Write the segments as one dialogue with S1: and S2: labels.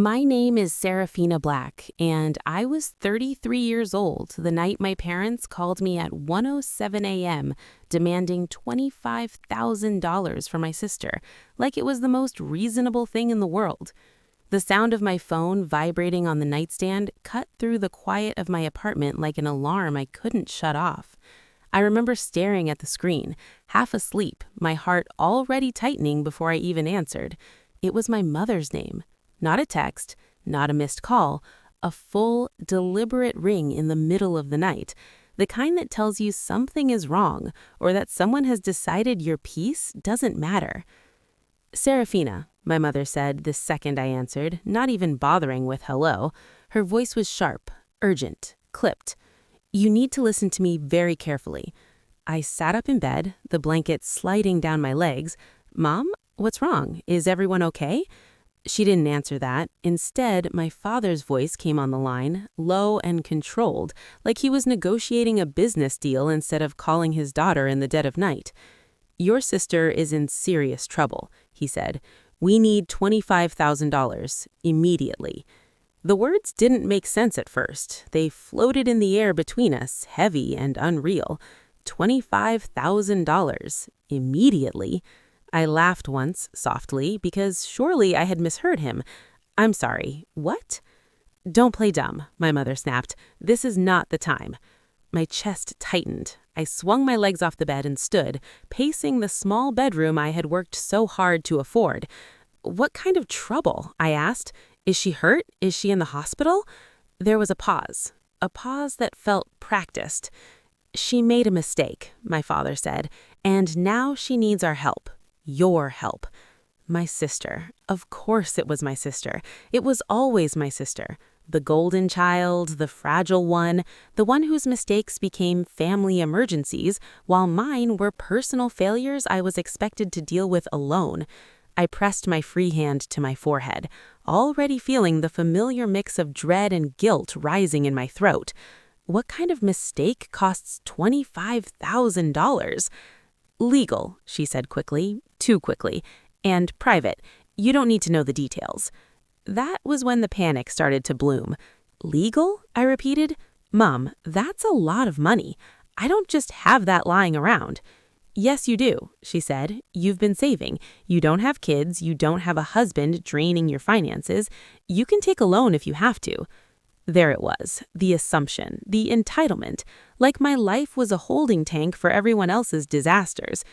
S1: My name is Serafina Black, and I was 33 years old the night my parents called me at 1:07 a.m. demanding $25,000 for my sister, like it was the most reasonable thing in the world. The sound of my phone vibrating on the nightstand cut through the quiet of my apartment like an alarm I couldn't shut off. I remember staring at the screen, half asleep, my heart already tightening before I even answered. It was my mother's name. Not a text, not a missed call, a full, deliberate ring in the middle of the night, the kind that tells you something is wrong or that someone has decided your peace doesn't matter. Serafina, my mother said the second I answered, not even bothering with hello. Her voice was sharp, urgent, clipped. You need to listen to me very carefully. I sat up in bed, the blanket sliding down my legs. Mom, what's wrong? Is everyone okay? She didn't answer that. Instead, my father's voice came on the line, low and controlled, like he was negotiating a business deal instead of calling his daughter in the dead of night. Your sister is in serious trouble, he said. We need $25,000 immediately. The words didn't make sense at first. They floated in the air between us, heavy and unreal. $25,000 immediately. I laughed once, softly, because surely I had misheard him. I'm sorry, what? Don't play dumb, my mother snapped. This is not the time. My chest tightened. I swung my legs off the bed and stood, pacing the small bedroom I had worked so hard to afford. What kind of trouble? I asked. Is she hurt? Is she in the hospital? There was a pause that felt practiced. She made a mistake, my father said, and now she needs our help. Your help. My sister. Of course it was my sister. It was always my sister. The golden child, the fragile one, the one whose mistakes became family emergencies, while mine were personal failures I was expected to deal with alone. I pressed my free hand to my forehead, already feeling the familiar mix of dread and guilt rising in my throat. What kind of mistake costs $25,000? Legal, she said quickly, too quickly, and private. You don't need to know the details. That was when the panic started to bloom. Legal? I repeated. Mom, that's a lot of money. I don't just have that lying around. Yes, you do, she said. You've been saving. You don't have kids. You don't have a husband draining your finances. You can take a loan if you have to. There it was, the assumption, the entitlement, like my life was a holding tank for everyone else's disasters.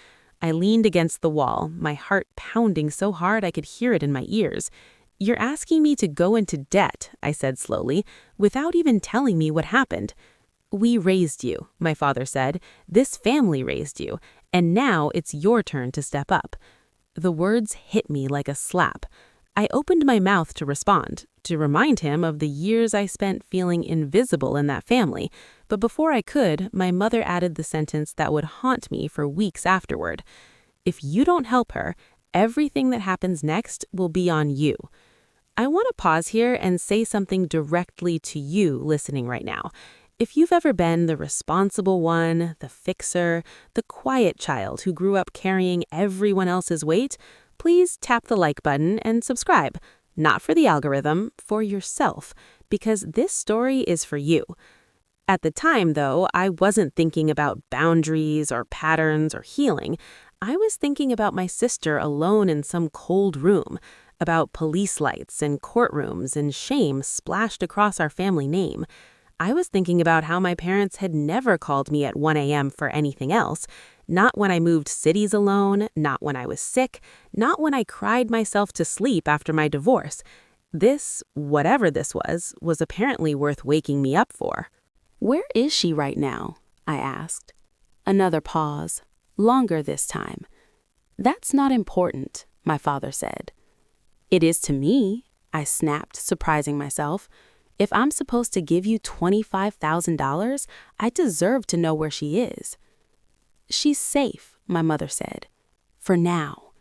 S1: I leaned against the wall, my heart pounding so hard I could hear it in my ears. You're asking me to go into debt, I said slowly, without even telling me what happened. We raised you, my father said. This family raised you, and now it's your turn to step up. The words hit me like a slap. I opened my mouth to respond, to remind him of the years I spent feeling invisible in that family, but before I could, my mother added the sentence that would haunt me for weeks afterward. If you don't help her, everything that happens next will be on you. I want to pause here and say something directly to you listening right now. If you've ever been the responsible one, the fixer, the quiet child who grew up carrying everyone else's weight, please tap the like button and subscribe. Not for the algorithm, for yourself, because this story is for you. At the time, though, I wasn't thinking about boundaries or patterns or healing. I was thinking about my sister alone in some cold room, about police lights and courtrooms and shame splashed across our family name. I was thinking about how my parents had never called me at 1 a.m. for anything else. Not when I moved cities alone, not when I was sick, not when I cried myself to sleep after my divorce. This, whatever this was apparently worth waking me up for. Where is she right now? I asked. Another pause, longer this time. That's not important, my father said. It is to me, I snapped, surprising myself. If I'm supposed to give you $25,000, I deserve to know where she is. She's safe, my mother said. For now.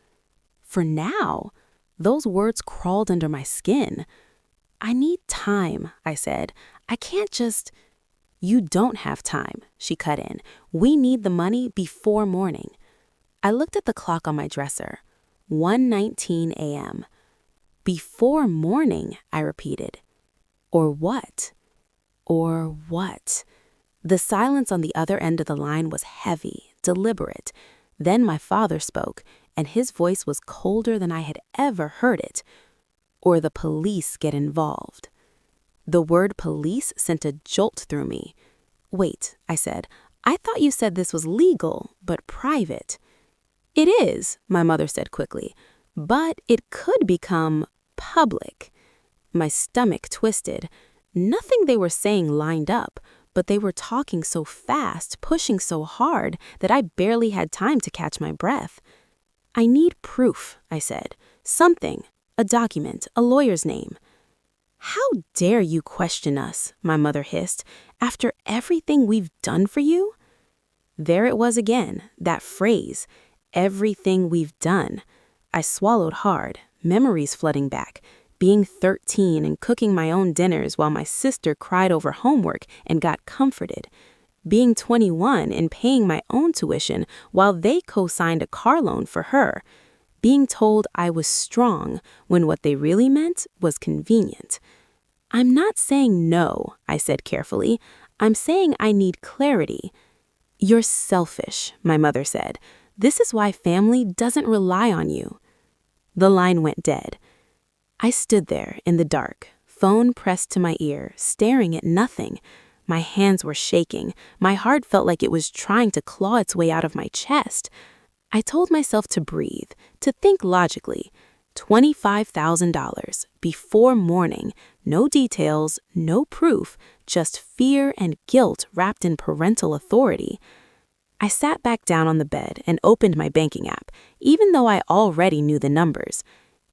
S1: For now? Those words crawled under my skin. I need time, I said. I can't just... You don't have time, she cut in. We need the money before morning. I looked at the clock on my dresser. 1:19 a.m. Before morning, I repeated. Or what? Or what? The silence on the other end of the line was heavy, deliberate. Then my father spoke, and his voice was colder than I had ever heard it. Or the police get involved. The word police sent a jolt through me. Wait, I said, I thought you said this was legal, but private. It is, my mother said quickly, but it could become public. My stomach twisted. Nothing they were saying lined up, but they were talking so fast, pushing so hard, that I barely had time to catch my breath. I need proof, I said. Something. A document, a lawyer's name. How dare you question us, my mother hissed, after everything we've done for you? There it was again, that phrase, everything we've done. I swallowed hard, memories flooding back, being 13 and cooking my own dinners while my sister cried over homework and got comforted. Being 21 and paying my own tuition while they co-signed a car loan for her. Being told I was strong when what they really meant was convenient. I'm not saying no, I said carefully. I'm saying I need clarity. You're selfish, my mother said. This is why family doesn't rely on you. The line went dead. I stood there in the dark, phone pressed to my ear, staring at nothing. My hands were shaking. My heart felt like it was trying to claw its way out of my chest. I told myself to breathe, to think logically. $25,000, before morning, no details, no proof, just fear and guilt wrapped in parental authority. I sat back down on the bed and opened my banking app, even though I already knew the numbers.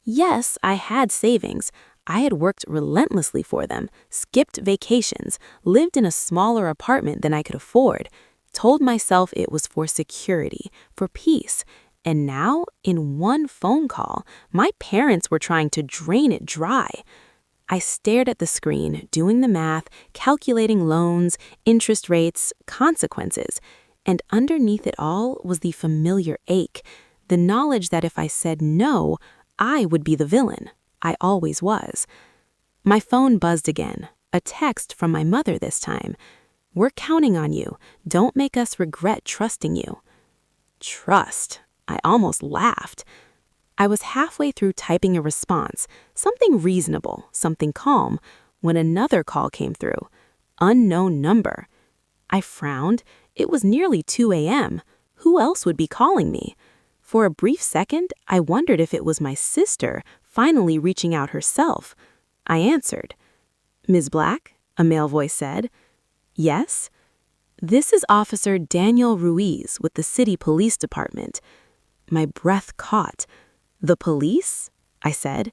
S1: Yes, I had savings. I had worked relentlessly for them, skipped vacations, lived in a smaller apartment than I could afford, told myself it was for security, for peace. And now, in one phone call, my parents were trying to drain it dry. I stared at the screen, doing the math, calculating loans, interest rates, consequences. And underneath it all was the familiar ache, the knowledge that if I said no, I would be the villain. I always was. My phone buzzed again, a text from my mother this time. We're counting on you. Don't make us regret trusting you. Trust. I almost laughed. I was halfway through typing a response, something reasonable, something calm, when another call came through. Unknown number. I frowned. It was nearly 2 a.m. Who else would be calling me? For a brief second, I wondered if it was my sister finally reaching out herself. I answered. Ms. Black, a male voice said. Yes? This is Officer Daniel Ruiz with the City Police Department. My breath caught. The police? I said.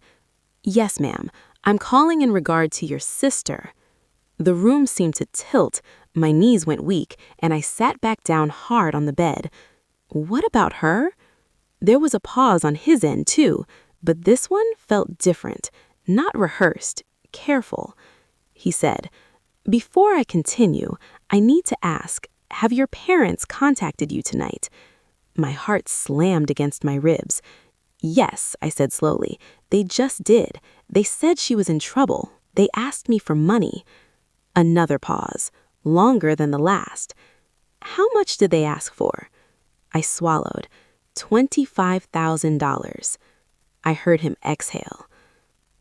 S1: Yes, ma'am. I'm calling in regard to your sister. The room seemed to tilt. My knees went weak, and I sat back down hard on the bed. What about her? There was a pause on his end, too, but this one felt different, not rehearsed, careful. He said, Before I continue, I need to ask, have your parents contacted you tonight? My heart slammed against my ribs. Yes, I said slowly. They just did. They said she was in trouble. They asked me for money. Another pause, longer than the last. How much did they ask for? I swallowed. $25,000. I heard him exhale.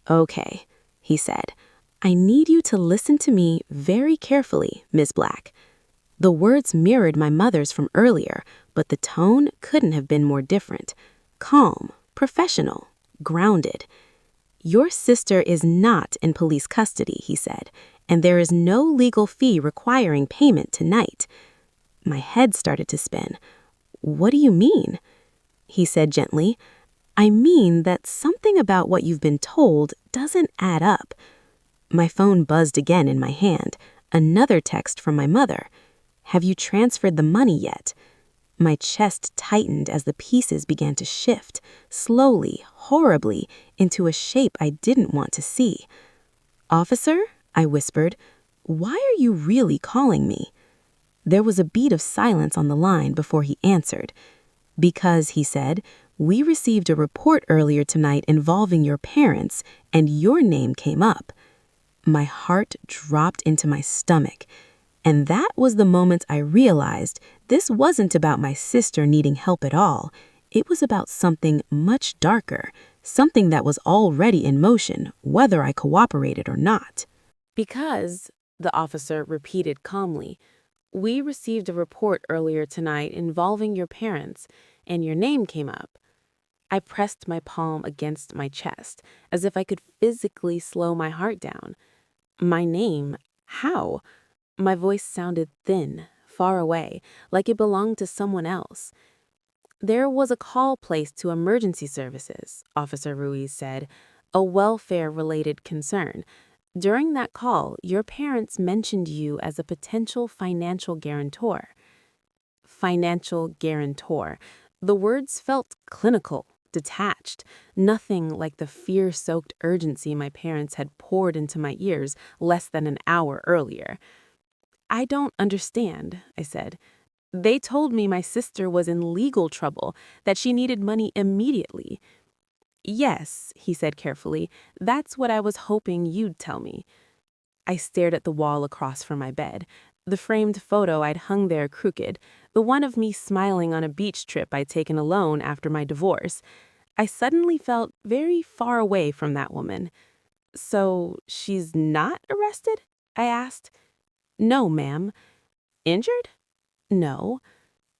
S1: Okay, he said. I need you to listen to me very carefully, Ms. Black. The words mirrored my mother's from earlier, but the tone couldn't have been more different. Calm, professional, grounded. Your sister is not in police custody, he said, and there is no legal fee requiring payment tonight. My head started to spin. What do you mean? He said gently, I mean that something about what you've been told doesn't add up. My phone buzzed again in my hand. Another text from my mother. Have you transferred the money yet? My chest tightened as the pieces began to shift, slowly, horribly, into a shape I didn't want to see. Officer, I whispered, why are you really calling me? There was a beat of silence on the line before he answered. Because, he said, We received a report earlier tonight involving your parents, and your name came up. My heart dropped into my stomach. And that was the moment I realized this wasn't about my sister needing help at all. It was about something much darker, something that was already in motion, whether I cooperated or not. Because, the officer repeated calmly, we received a report earlier tonight involving your parents, and your name came up. I pressed my palm against my chest, as if I could physically slow my heart down. My name? How? My voice sounded thin, far away, like it belonged to someone else. There was a call placed to emergency services, Officer Ruiz said, a welfare-related concern. During that call, your parents mentioned you as a potential financial guarantor. Financial guarantor. The words felt clinical, detached, nothing like the fear-soaked urgency my parents had poured into my ears less than an hour earlier. I don't understand, I said. They told me my sister was in legal trouble, that she needed money immediately. Yes, he said carefully, that's what I was hoping you'd tell me. I stared at the wall across from my bed, the framed photo I'd hung there crooked, the one of me smiling on a beach trip I'd taken alone after my divorce. I suddenly felt very far away from that woman. So she's not arrested? I asked. No, ma'am. Injured? No.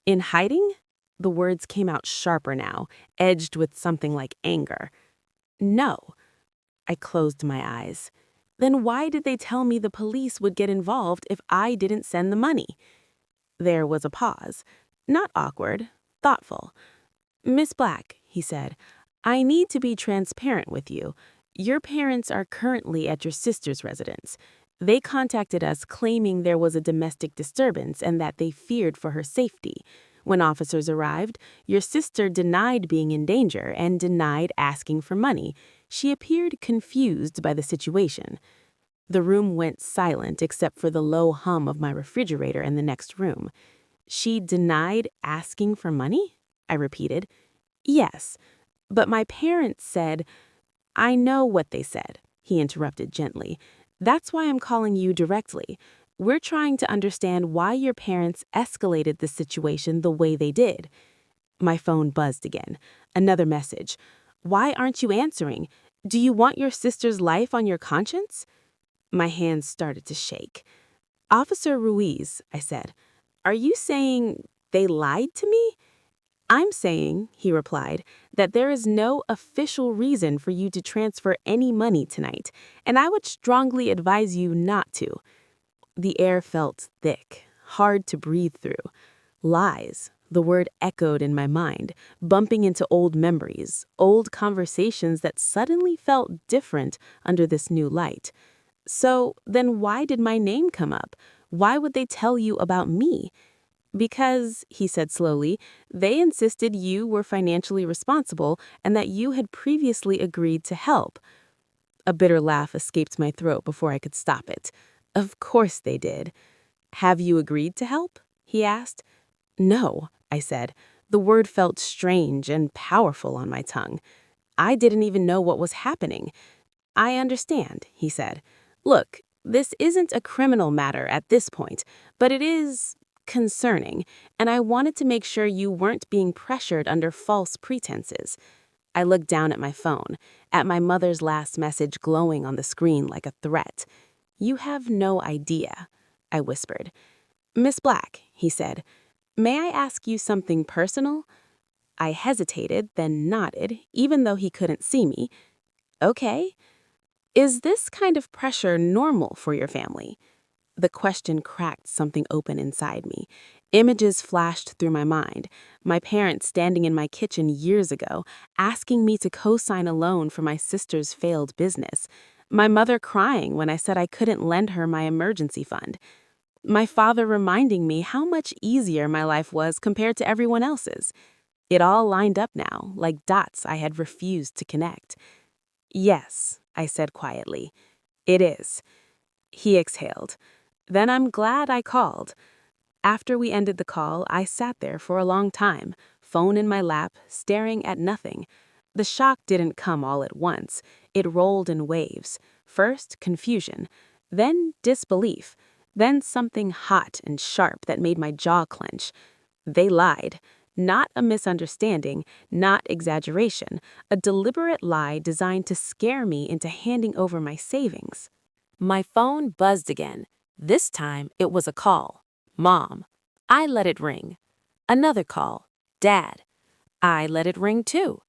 S1: In hiding? The words came out sharper now, edged with something like anger. No. I closed my eyes. Then why did they tell me the police would get involved if I didn't send the money? There was a pause. Not awkward, thoughtful. Miss Black, he said, I need to be transparent with you. Your parents are currently at your sister's residence. They contacted us claiming there was a domestic disturbance and that they feared for her safety. When officers arrived, your sister denied being in danger and denied asking for money. She appeared confused by the situation. The room went silent except for the low hum of my refrigerator in the next room. She denied asking for money? I repeated. Yes, but my parents said, I know what they said, he interrupted gently. That's why I'm calling you directly. We're trying to understand why your parents escalated the situation the way they did. My phone buzzed again. Another message. Why aren't you answering? Do you want your sister's life on your conscience? My hands started to shake. Officer Ruiz, I said, are you saying they lied to me? I'm saying, he replied, that there is no official reason for you to transfer any money tonight, and I would strongly advise you not to. The air felt thick, hard to breathe through. Lies, the word echoed in my mind, bumping into old memories, old conversations that suddenly felt different under this new light. So then why did my name come up? Why would they tell you about me? Because, he said slowly, they insisted you were financially responsible and that you had previously agreed to help. A bitter laugh escaped my throat before I could stop it. Of course they did. Have you agreed to help? He asked. No, I said. The word felt strange and powerful on my tongue. I didn't even know what was happening. I understand, he said. Look, this isn't a criminal matter at this point, but it is concerning, and I wanted to make sure you weren't being pressured under false pretenses. I looked down at my phone, at my mother's last message glowing on the screen like a threat. You have no idea, I whispered. Miss Black, he said, may I ask you something personal? I hesitated, then nodded, even though he couldn't see me. Okay. Is this kind of pressure normal for your family? The question cracked something open inside me. Images flashed through my mind. My parents standing in my kitchen years ago, asking me to co-sign a loan for my sister's failed business. My mother crying when I said I couldn't lend her my emergency fund. My father reminding me how much easier my life was compared to everyone else's. It all lined up now, like dots I had refused to connect. Yes, I said quietly. It is. He exhaled. Then I'm glad I called. After we ended the call, I sat there for a long time, phone in my lap, staring at nothing. The shock didn't come all at once. It rolled in waves. First, confusion, then disbelief, then something hot and sharp that made my jaw clench. They lied. Not a misunderstanding, not exaggeration, a deliberate lie designed to scare me into handing over my savings. My phone buzzed again. This time, it was a call. Mom. I let it ring. Another call. Dad. I let it ring too.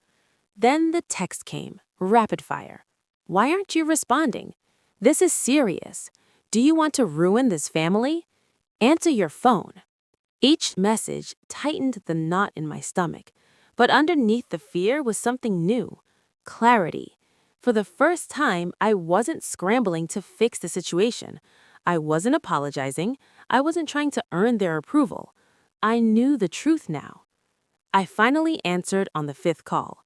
S1: Then the text came, rapid fire. Why aren't you responding? This is serious. Do you want to ruin this family? Answer your phone. Each message tightened the knot in my stomach, but underneath the fear was something new, clarity. For the first time, I wasn't scrambling to fix the situation. I wasn't apologizing. I wasn't trying to earn their approval. I knew the truth now. I finally answered on the fifth call.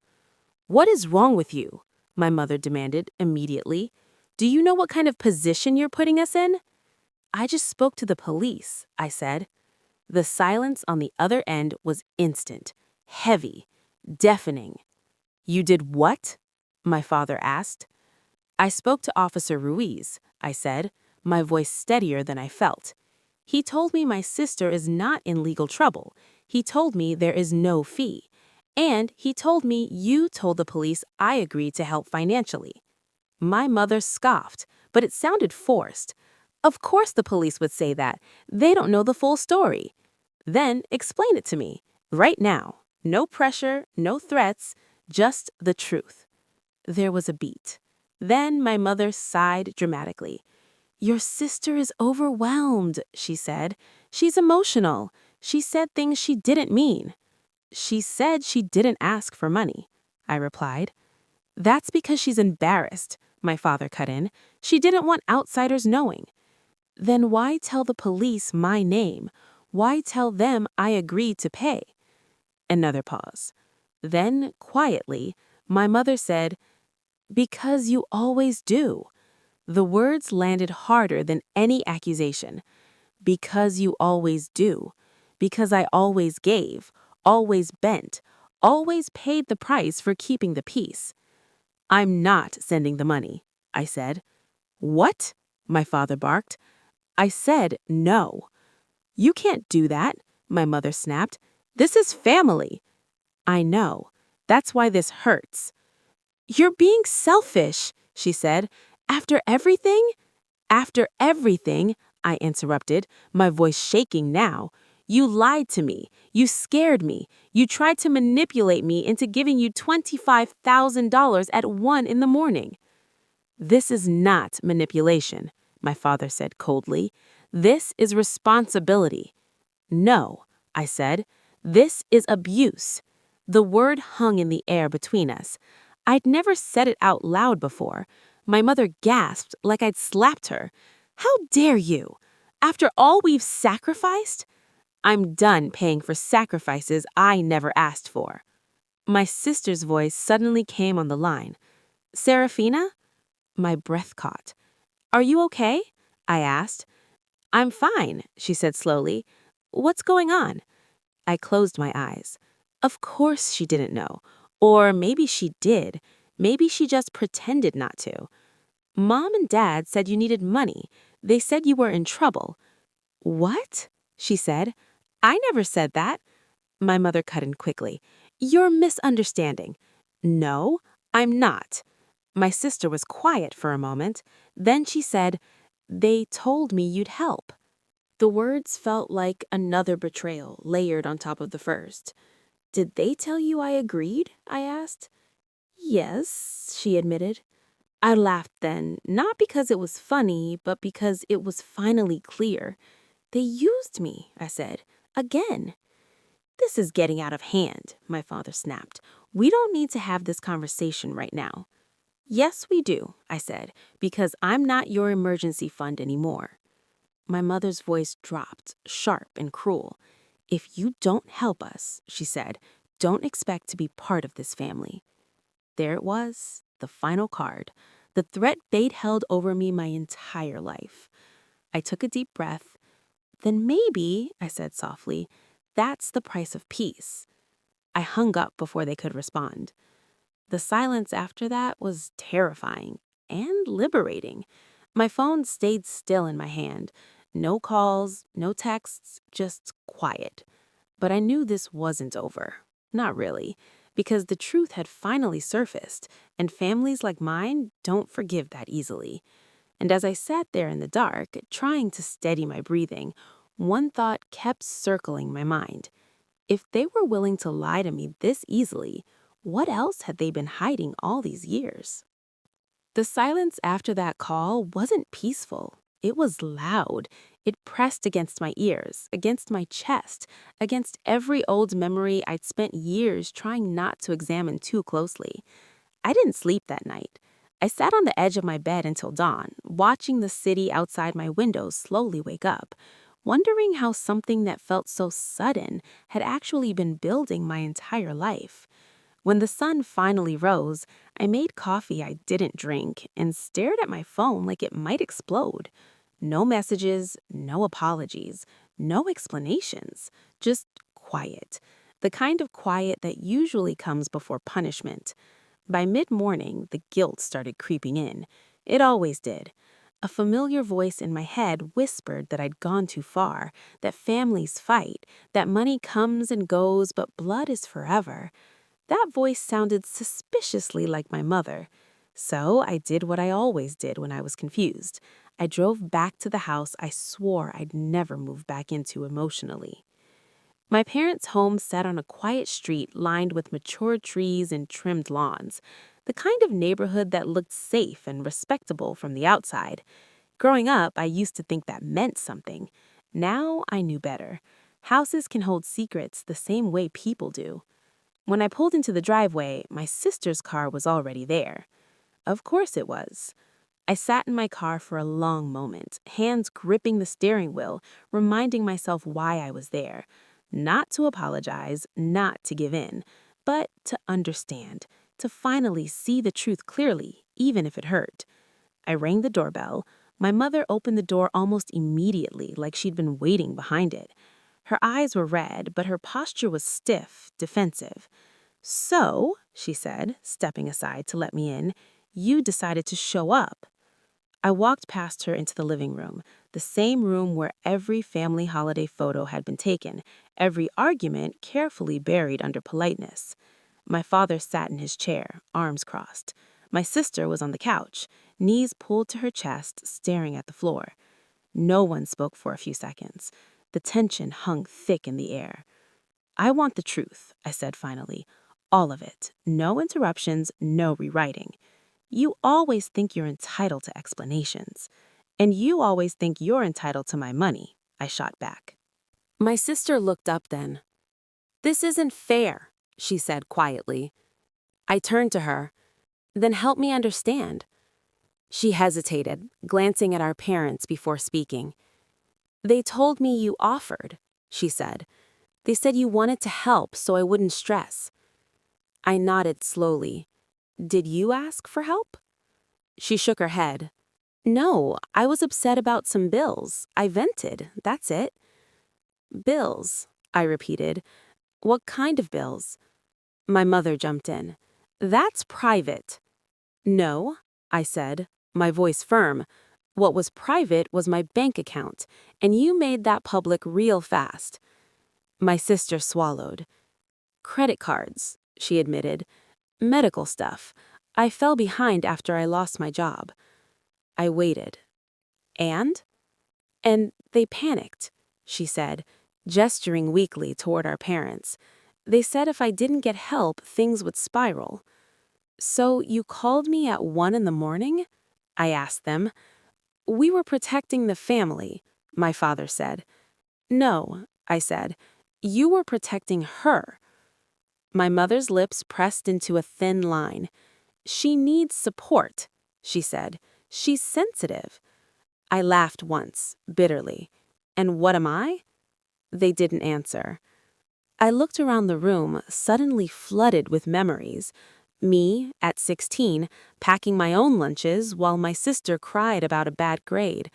S1: What is wrong with you? My mother demanded immediately. Do you know what kind of position you're putting us in? I just spoke to the police, I said. The silence on the other end was instant, heavy, deafening. You did what? My father asked. I spoke to Officer Ruiz, I said, my voice steadier than I felt. He told me my sister is not in legal trouble. He told me there is no fee. And he told me you told the police I agreed to help financially. My mother scoffed, but it sounded forced. Of course the police would say that. They don't know the full story. Then explain it to me, right now. No pressure, no threats, just the truth. There was a beat. Then my mother sighed dramatically. Your sister is overwhelmed, she said. She's emotional. She said things she didn't mean. She said she didn't ask for money, I replied. That's because she's embarrassed, my father cut in. She didn't want outsiders knowing. Then why tell the police my name? Why tell them I agreed to pay? Another pause. Then, quietly, my mother said, because you always do. The words landed harder than any accusation. Because you always do. Because I always gave, always bent, always paid the price for keeping the peace. I'm not sending the money, I said. What? My father barked. I said no. You can't do that, my mother snapped. This is family. I know. That's why this hurts. You're being selfish, she said. After everything? After everything, I interrupted, my voice shaking now. You lied to me. You scared me. You tried to manipulate me into giving you $25,000 at 1 in the morning. This is not manipulation, my father said coldly. This is responsibility. No, I said. This is abuse. The word hung in the air between us. I'd never said it out loud before. My mother gasped like I'd slapped her. How dare you? After all we've sacrificed? I'm done paying for sacrifices I never asked for. My sister's voice suddenly came on the line. Serafina? My breath caught. Are you okay? I asked. I'm fine, she said slowly. What's going on? I closed my eyes. Of course she didn't know. Or maybe she did. Maybe she just pretended not to. Mom and Dad said you needed money. They said you were in trouble. What? She said. I never said that. My mother cut in quickly. You're misunderstanding. No, I'm not. My sister was quiet for a moment. Then she said, they told me you'd help. The words felt like another betrayal layered on top of the first. Did they tell you I agreed? I asked. Yes, she admitted. I laughed then, not because it was funny, but because it was finally clear. They used me, I said. Again. This is getting out of hand, my father snapped. We don't need to have this conversation right now. Yes, we do, I said, because I'm not your emergency fund anymore. My mother's voice dropped, sharp and cruel. If you don't help us, she said, don't expect to be part of this family. There it was, the final card, the threat they'd held over me my entire life. I took a deep breath. Then maybe, I said softly, that's the price of peace. I hung up before they could respond. The silence after that was terrifying and liberating. My phone stayed still in my hand. No calls, no texts, just quiet. But I knew this wasn't over. Not really, because the truth had finally surfaced, and families like mine don't forgive that easily. And as I sat there in the dark, trying to steady my breathing, one thought kept circling my mind. If they were willing to lie to me this easily, what else had they been hiding all these years? The silence after that call wasn't peaceful. It was loud. It pressed against my ears, against my chest, against every old memory I'd spent years trying not to examine too closely. I didn't sleep that night. I sat on the edge of my bed until dawn, watching the city outside my windows slowly wake up, wondering how something that felt so sudden had actually been building my entire life. When the sun finally rose, I made coffee I didn't drink and stared at my phone like it might explode. No messages, no apologies, no explanations, just quiet. The kind of quiet that usually comes before punishment. By mid-morning, the guilt started creeping in. It always did. A familiar voice in my head whispered that I'd gone too far, that families fight, that money comes and goes, but blood is forever. That voice sounded suspiciously like my mother. So I did what I always did when I was confused. I drove back to the house I swore I'd never move back into emotionally. My parents' home sat on a quiet street lined with mature trees and trimmed lawns, the kind of neighborhood that looked safe and respectable from the outside. Growing up, I used to think that meant something. Now I knew better. Houses can hold secrets the same way people do. When I pulled into the driveway, my sister's car was already there. Of course it was. I sat in my car for a long moment, hands gripping the steering wheel, reminding myself why I was there. Not to apologize, not to give in, but to understand, to finally see the truth clearly, even if it hurt. I rang the doorbell. My mother opened the door almost immediately, like she'd been waiting behind it. Her eyes were red, but her posture was stiff, defensive. "So," she said, stepping aside to let me in, "you decided to show up." I walked past her into the living room, the same room where every family holiday photo had been taken, every argument carefully buried under politeness. My father sat in his chair, arms crossed. My sister was on the couch, knees pulled to her chest, staring at the floor. No one spoke for a few seconds. The tension hung thick in the air. "I want the truth," I said finally. "All of it. No interruptions, no rewriting. You always think you're entitled to explanations. And you always think you're entitled to my money," I shot back. My sister looked up then. "This isn't fair," she said quietly. I turned to her. "Then help me understand." She hesitated, glancing at our parents before speaking. "They told me you offered," she said. "They said you wanted to help so I wouldn't stress." I nodded slowly. "Did you ask for help?" She shook her head. "No, I was upset about some bills. I vented, that's it." "Bills," I repeated. "What kind of bills?" My mother jumped in. "That's private." "No," I said, my voice firm. "What was private was my bank account, and you made that public real fast." My sister swallowed. "Credit cards," she admitted. "Medical stuff. I fell behind after I lost my job." I waited. "And?" "And they panicked," she said, gesturing weakly toward our parents. "They said if I didn't get help, things would spiral." "So you called me at 1 in the morning?" I asked them. "We were protecting the family," my father said. "No," I said. "You were protecting her." My mother's lips pressed into a thin line. "She needs support," she said. "She's sensitive." I laughed once, bitterly. "And what am I?" They didn't answer. I looked around the room, suddenly flooded with memories. Me, at 16, packing my own lunches while my sister cried about a bad grade.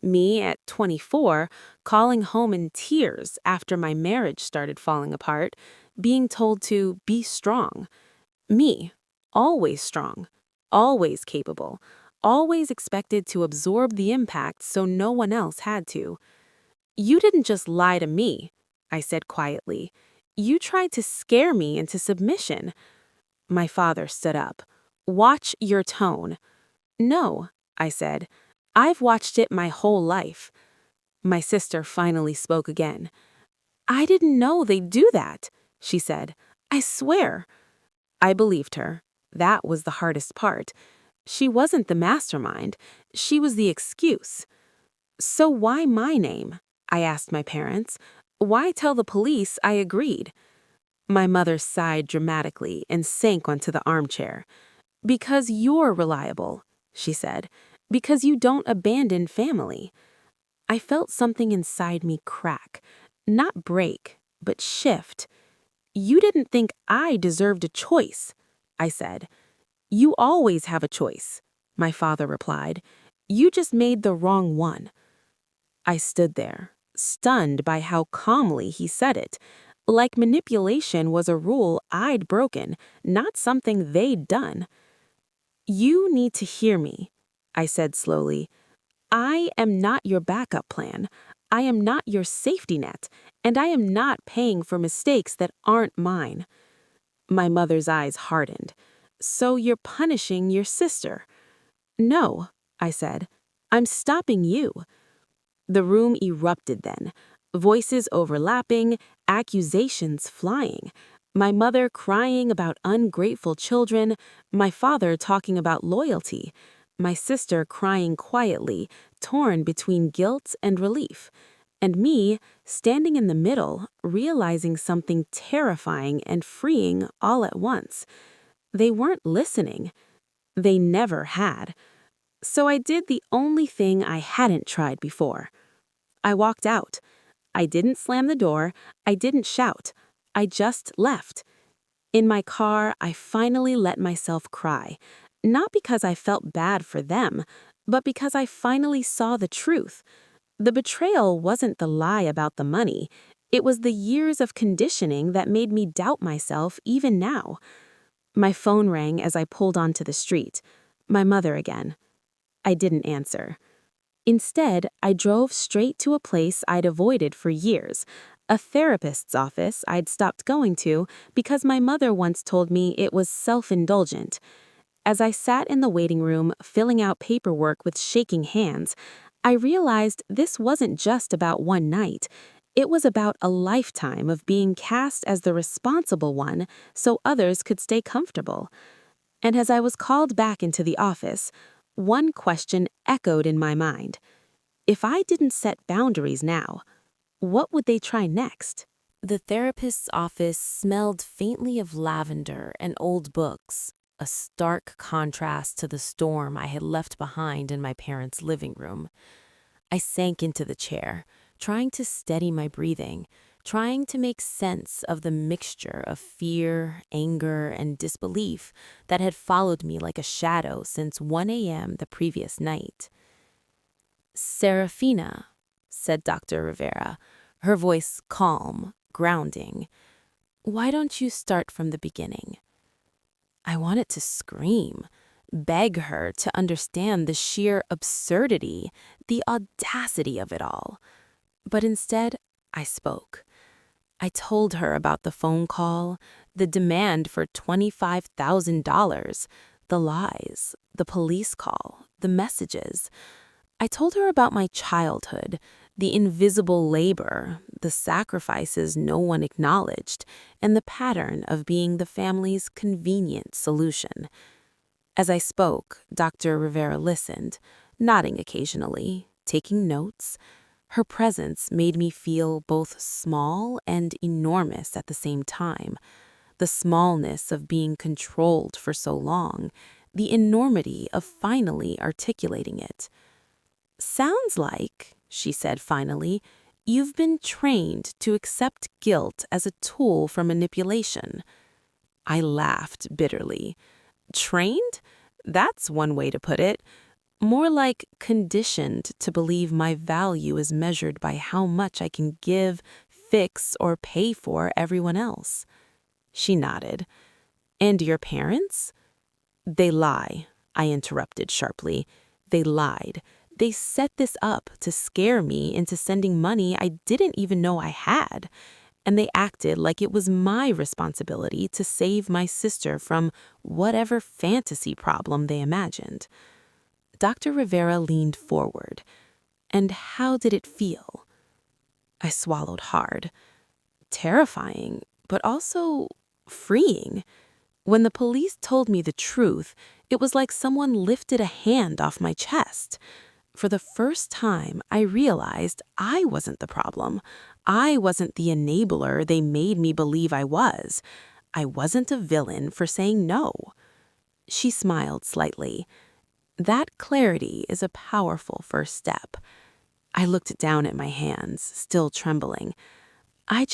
S1: Me, at 24, calling home in tears after my marriage started falling apart. being told to be strong. Me, always strong, always capable, always expected to absorb the impact so no one else had to. "You didn't just lie to me," I said quietly. "You tried to scare me into submission." My father stood up. "Watch your tone." "No," I said. "I've watched it my whole life." My sister finally spoke again. "I didn't know they'd do that," she said. "I swear." I believed her. That was the hardest part. She wasn't the mastermind. She was the excuse. "So why my name?" I asked my parents. "Why tell the police I agreed?" My mother sighed dramatically and sank onto the armchair. "Because you're reliable," she said. "Because you don't abandon family." I felt something inside me crack. Not break, but shift. "You didn't think I deserved a choice," I said. "You always have a choice," my father replied. "You just made the wrong one." I stood there, stunned by how calmly he said it, like manipulation was a rule I'd broken, not something they'd done. "You need to hear me," I said slowly. "I am not your backup plan. I am not your safety net, and I am not paying for mistakes that aren't mine." My mother's eyes hardened. "So you're punishing your sister?" "No," I said. "I'm stopping you." The room erupted then, voices overlapping, accusations flying. My mother crying about ungrateful children, my father talking about loyalty, my sister crying quietly, torn between guilt and relief, and me standing in the middle, realizing something terrifying and freeing all at once. They weren't listening. They never had. So I did the only thing I hadn't tried before. I walked out. I didn't slam the door. I didn't shout. I just left. In my car, I finally let myself cry. Not because I felt bad for them, but because I finally saw the truth. The betrayal wasn't the lie about the money. It was the years of conditioning that made me doubt myself even now. My phone rang as I pulled onto the street. My mother again. I didn't answer. Instead, I drove straight to a place I'd avoided for years, a therapist's office I'd stopped going to because my mother once told me it was self-indulgent. As I sat in the waiting room, filling out paperwork with shaking hands, I realized this wasn't just about one night. It was about a lifetime of being cast as the responsible one so others could stay comfortable. And as I was called back into the office, one question echoed in my mind. If I didn't set boundaries now, what would they try next? The therapist's office smelled faintly of lavender and old books, a stark contrast to the storm I had left behind in my parents' living room. I sank into the chair, trying to steady my breathing, trying to make sense of the mixture of fear, anger, and disbelief that had followed me like a shadow since 1 a.m. the previous night. "Serafina," said Dr. Rivera, her voice calm, grounding. "Why don't you start from the beginning?" I wanted to scream, beg her to understand the sheer absurdity, the audacity of it all. But instead, I spoke. I told her about the phone call, the demand for $25,000, the lies, the police call, the messages. I told her about my childhood, the invisible labor, the sacrifices no one acknowledged, and the pattern of being the family's convenient solution. As I spoke, Dr. Rivera listened, nodding occasionally, taking notes. Her presence made me feel both small and enormous at the same time. The smallness of being controlled for so long, the enormity of finally articulating it. "Sounds like," she said finally, "you've been trained to accept guilt as a tool for manipulation." I laughed bitterly. "Trained? That's one way to put it. More like conditioned to believe my value is measured by how much I can give, fix, or pay for everyone else." She nodded. And your parents? They lie, I interrupted sharply. They lied. They set this up to scare me into sending money I didn't even know I had. And they acted like it was my responsibility to save my sister from whatever fantasy problem they imagined. Dr. Rivera leaned forward. And how did it feel? I swallowed hard. Terrifying, but also freeing. When the police told me the truth, it was like someone lifted a hand off my chest. For the first time, I realized I wasn't the problem. I wasn't the enabler they made me believe I was. I wasn't a villain for saying no. She smiled slightly. That clarity is a powerful first step. I looked down at my hands, still trembling. I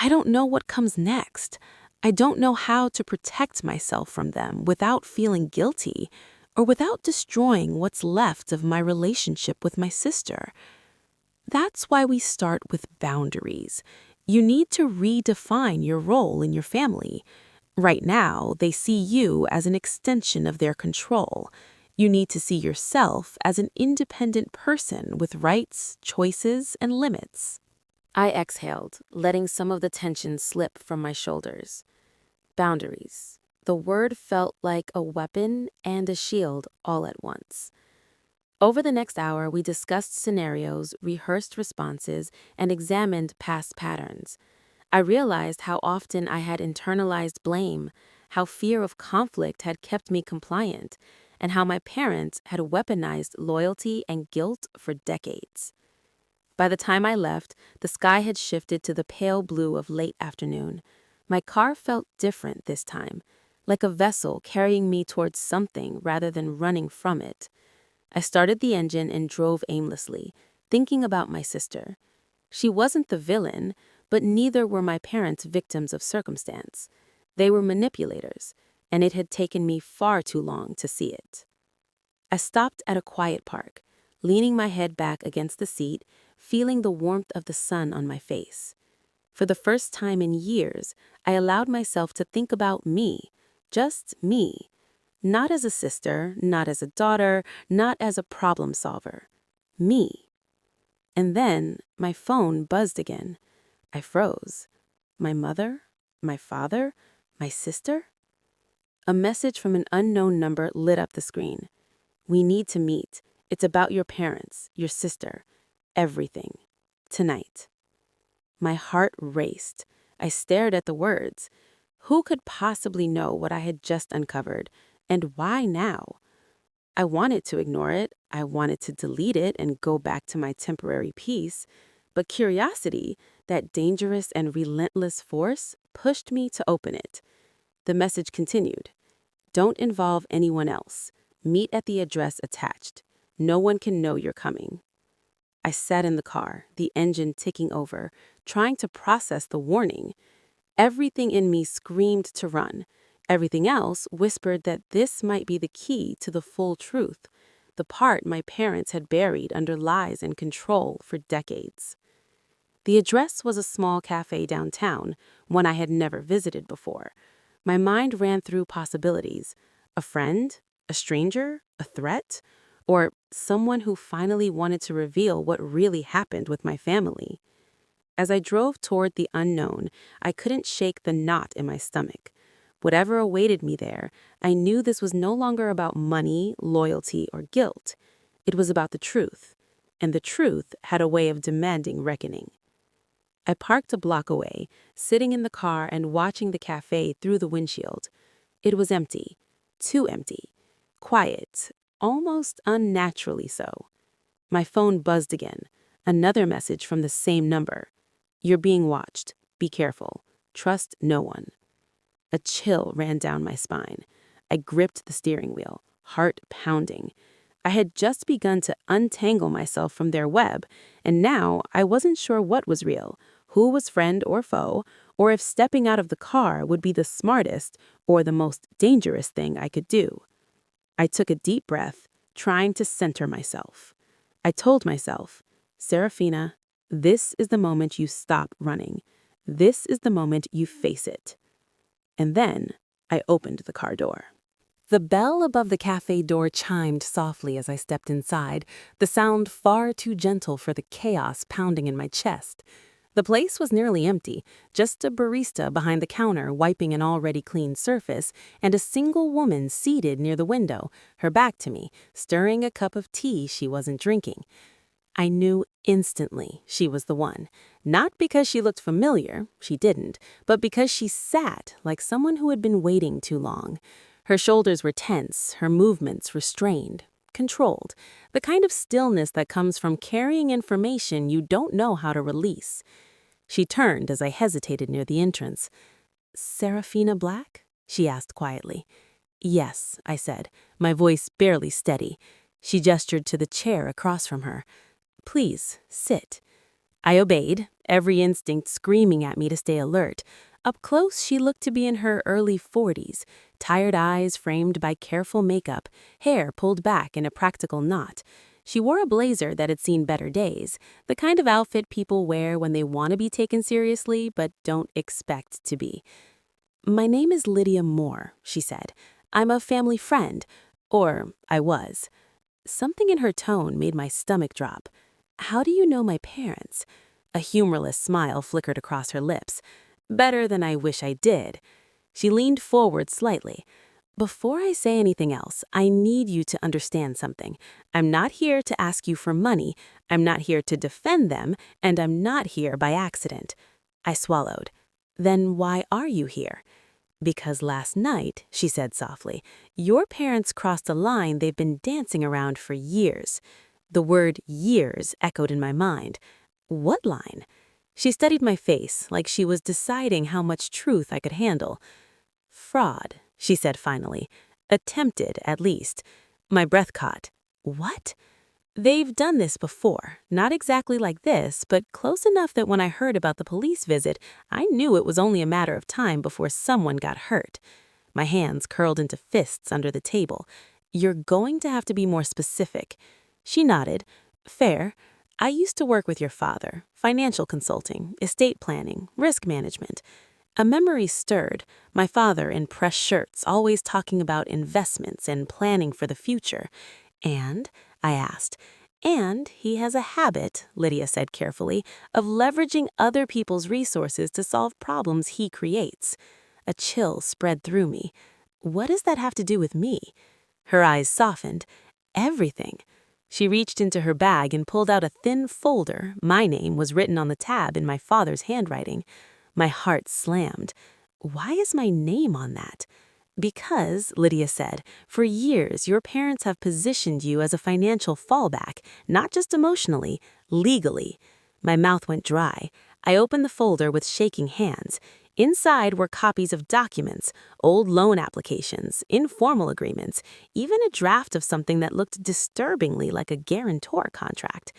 S1: don't know what comes next. I don't know how to protect myself from them without feeling guilty or without destroying what's left of my relationship with my sister. That's why we start with boundaries. You need to redefine your role in your family. Right now, they see you as an extension of their control. You need to see yourself as an independent person with rights, choices, and limits. I exhaled, letting some of the tension slip from my shoulders. Boundaries. The word felt like a weapon and a shield all at once. Over the next hour, we discussed scenarios, rehearsed responses, and examined past patterns. I realized how often I had internalized blame, how fear of conflict had kept me compliant, and how my parents had weaponized loyalty and guilt for decades. By the time I left, the sky had shifted to the pale blue of late afternoon. My car felt different this time, like a vessel carrying me towards something rather than running from it. I started the engine and drove aimlessly, thinking about my sister. She wasn't the villain, but neither were my parents victims of circumstance. They were manipulators, and it had taken me far too long to see it. I stopped at a quiet park, leaning my head back against the seat, feeling the warmth of the sun on my face. For the first time in years, I allowed myself to think about me, just me. Not as a sister, not as a daughter, not as a problem solver. Me. And then my phone buzzed again. I froze. My mother? My father? My sister? A message from an unknown number lit up the screen. We need to meet. It's about your parents, your sister, everything. Tonight. My heart raced. I stared at the words. Who could possibly know what I had just uncovered? And why now? I wanted to ignore it. I wanted to delete it and go back to my temporary peace. But curiosity, that dangerous and relentless force, pushed me to open it. The message continued. Don't involve anyone else. Meet at the address attached. No one can know you're coming. I sat in the car, the engine ticking over, trying to process the warning. Everything in me screamed to run. Everything else whispered that this might be the key to the full truth, the part my parents had buried under lies and control for decades. The address was a small cafe downtown, one I had never visited before. My mind ran through possibilities. A friend? A stranger? A threat? Or someone who finally wanted to reveal what really happened with my family. As I drove toward the unknown, I couldn't shake the knot in my stomach. Whatever awaited me there, I knew this was no longer about money, loyalty, or guilt. It was about the truth, and the truth had a way of demanding reckoning. I parked a block away, sitting in the car and watching the cafe through the windshield. It was empty, too empty, quiet, almost unnaturally so. My phone buzzed again, another message from the same number. You're being watched. Be careful. Trust no one. A chill ran down my spine. I gripped the steering wheel, heart pounding. I had just begun to untangle myself from their web, and now I wasn't sure what was real, who was friend or foe, or if stepping out of the car would be the smartest or the most dangerous thing I could do. I took a deep breath, trying to center myself. I told myself, Serafina, this is the moment you stop running. This is the moment you face it. And then I opened the car door. The bell above the cafe door chimed softly as I stepped inside, the sound far too gentle for the chaos pounding in my chest. The place was nearly empty, just a barista behind the counter wiping an already clean surface, and a single woman seated near the window, her back to me, stirring a cup of tea she wasn't drinking. I knew instantly she was the one, not because she looked familiar, she didn't, but because she sat like someone who had been waiting too long. Her shoulders were tense, her movements restrained, controlled, the kind of stillness that comes from carrying information you don't know how to release. She turned as I hesitated near the entrance. "Serafina Black?" she asked quietly. "Yes," I said, my voice barely steady. She gestured to the chair across from her. "Please, sit." I obeyed, every instinct screaming at me to stay alert. Up close, she looked to be in her early 40s, tired eyes framed by careful makeup, hair pulled back in a practical knot. She wore a blazer that had seen better days, the kind of outfit people wear when they want to be taken seriously but don't expect to be. "My name is Lydia Moore," she said. "I'm a family friend, or I was." Something in her tone made my stomach drop. "How do you know my parents?" A humorless smile flickered across her lips. "Better than I wish I did." She leaned forward slightly. "Before I say anything else, I need you to understand something. I'm not here to ask you for money, I'm not here to defend them, and I'm not here by accident." I swallowed. "Then why are you here?" "Because last night," she said softly, "your parents crossed a line they've been dancing around for years." The word years echoed in my mind. What line? She studied my face like she was deciding how much truth I could handle. "Fraud," she said finally. "Attempted, at least." My breath caught. "What?" "They've done this before. Not exactly like this, but close enough that when I heard about the police visit, I knew it was only a matter of time before someone got hurt." My hands curled into fists under the table. "You're going to have to be more specific." She nodded. "Fair. I used to work with your father, financial consulting, estate planning, risk management." A memory stirred, my father in pressed shirts always talking about investments and planning for the future. "And?" I asked. "And he has a habit," Lydia said carefully, "of leveraging other people's resources to solve problems he creates." A chill spread through me. "What does that have to do with me?" Her eyes softened. "Everything." She reached into her bag and pulled out a thin folder. My name was written on the tab in my father's handwriting. My heart slammed. "Why is my name on that?" "Because," Lydia said, "for years your parents have positioned you as a financial fallback, not just emotionally, legally." My mouth went dry. I opened the folder with shaking hands. Inside were copies of documents, old loan applications, informal agreements, even a draft of something that looked disturbingly like a guarantor contract.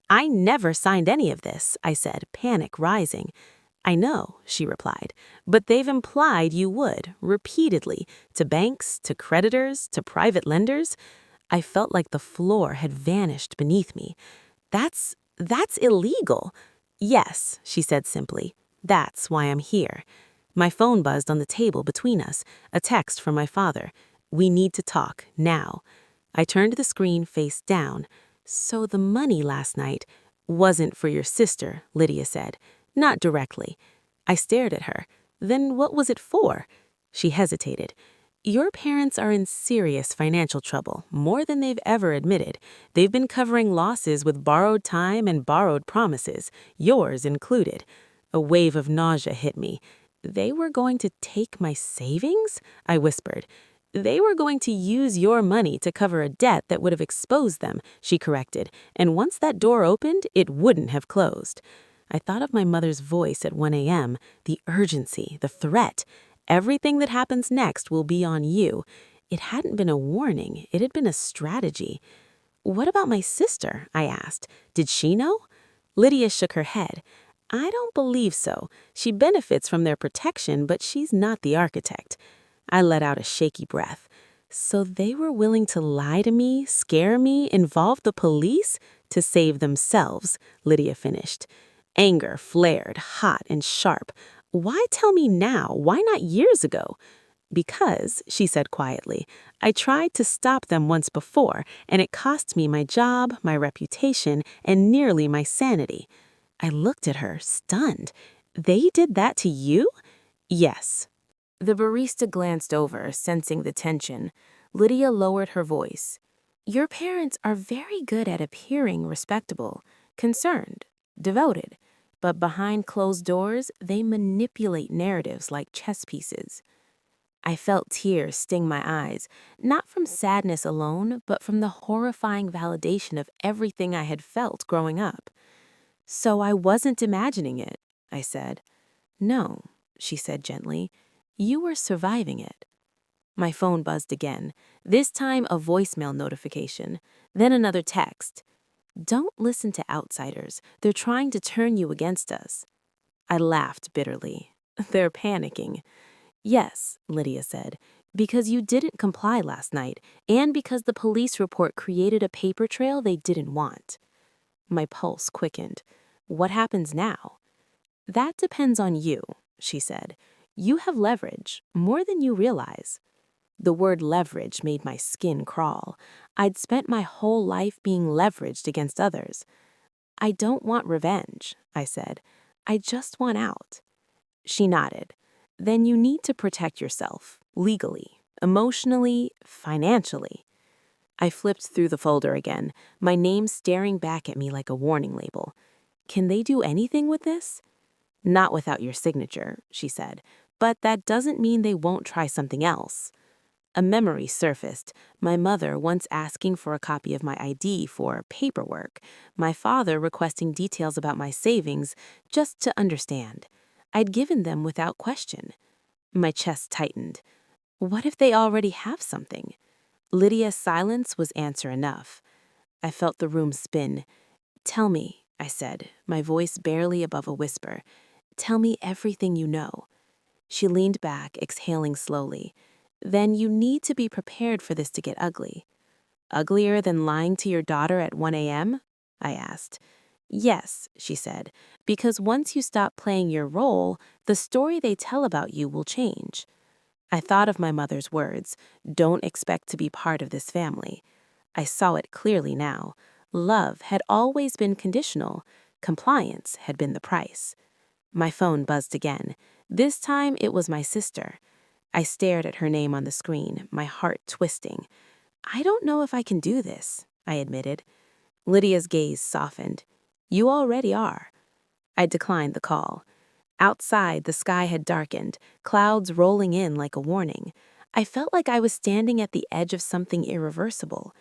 S1: "I never signed any of this," I said, panic rising. "I know," she replied, "but they've implied you would, repeatedly, to banks, to creditors, to private lenders." I felt like the floor had vanished beneath me. That's illegal." "Yes," she said simply. "That's why I'm here." My phone buzzed on the table between us, a text from my father. "We need to talk, now." I turned the screen face down. "So the money last night wasn't for your sister," Lydia said. "Not directly." I stared at her. "Then what was it for?" She hesitated. "Your parents are in serious financial trouble, more than they've ever admitted. They've been covering losses with borrowed time and borrowed promises, yours included." A wave of nausea hit me. "They were going to take my savings?" I whispered. "They were going to use your money to cover a debt that would have exposed them," she corrected, "and once that door opened, it wouldn't have closed." I thought of my mother's voice at 1 a.m., the urgency, the threat. "Everything that happens next will be on you." It hadn't been a warning, it had been a strategy. "What about my sister?" I asked. "Did she know?" Lydia shook her head. "I don't believe so. She benefits from their protection, but she's not the architect." I let out a shaky breath. "So they were willing to lie to me, scare me, involve the police to save themselves," Lydia finished. Anger flared, hot and sharp. Why tell me now? Why not years ago? Because, she said quietly, I tried to stop them once before, and it cost me my job, my reputation, and nearly my sanity. I looked at her, stunned. They did that to you? Yes. The barista glanced over, sensing the tension. Lydia lowered her voice. Your parents are very good at appearing respectable, concerned, devoted, but behind closed doors, they manipulate narratives like chess pieces. I felt tears sting my eyes, not from sadness alone, but from the horrifying validation of everything I had felt growing up. So I wasn't imagining it, I said. No, she said gently. You were surviving it. My phone buzzed again, this time a voicemail notification, then another text. Don't listen to outsiders. They're trying to turn you against us. I laughed bitterly. They're panicking. Yes, Lydia said, because you didn't comply last night, and because the police report created a paper trail they didn't want. My pulse quickened. What happens now? That depends on you, she said. You have leverage, more than you realize. The word leverage made my skin crawl. I'd spent my whole life being leveraged against others. I don't want revenge, I said. I just want out. She nodded. Then you need to protect yourself, legally, emotionally, financially. I flipped through the folder again, my name staring back at me like a warning label. Can they do anything with this? Not without your signature, she said, but that doesn't mean they won't try something else. A memory surfaced, my mother once asking for a copy of my ID for paperwork, my father requesting details about my savings just to understand. I'd given them without question. My chest tightened. What if they already have something? Lydia's silence was answer enough. I felt the room spin. Tell me, I said, my voice barely above a whisper. Tell me everything you know. She leaned back, exhaling slowly. Then you need to be prepared for this to get ugly. Uglier than lying to your daughter at 1 a.m.? I asked. Yes, she said, because once you stop playing your role, the story they tell about you will change. I thought of my mother's words, don't expect to be part of this family. I saw it clearly now. Love had always been conditional. Compliance had been the price. My phone buzzed again. This time it was my sister. I stared at her name on the screen, my heart twisting. I don't know if I can do this, I admitted. Lydia's gaze softened. You already are. I declined the call. Outside, the sky had darkened, clouds rolling in like a warning. I felt like I was standing at the edge of something irreversible.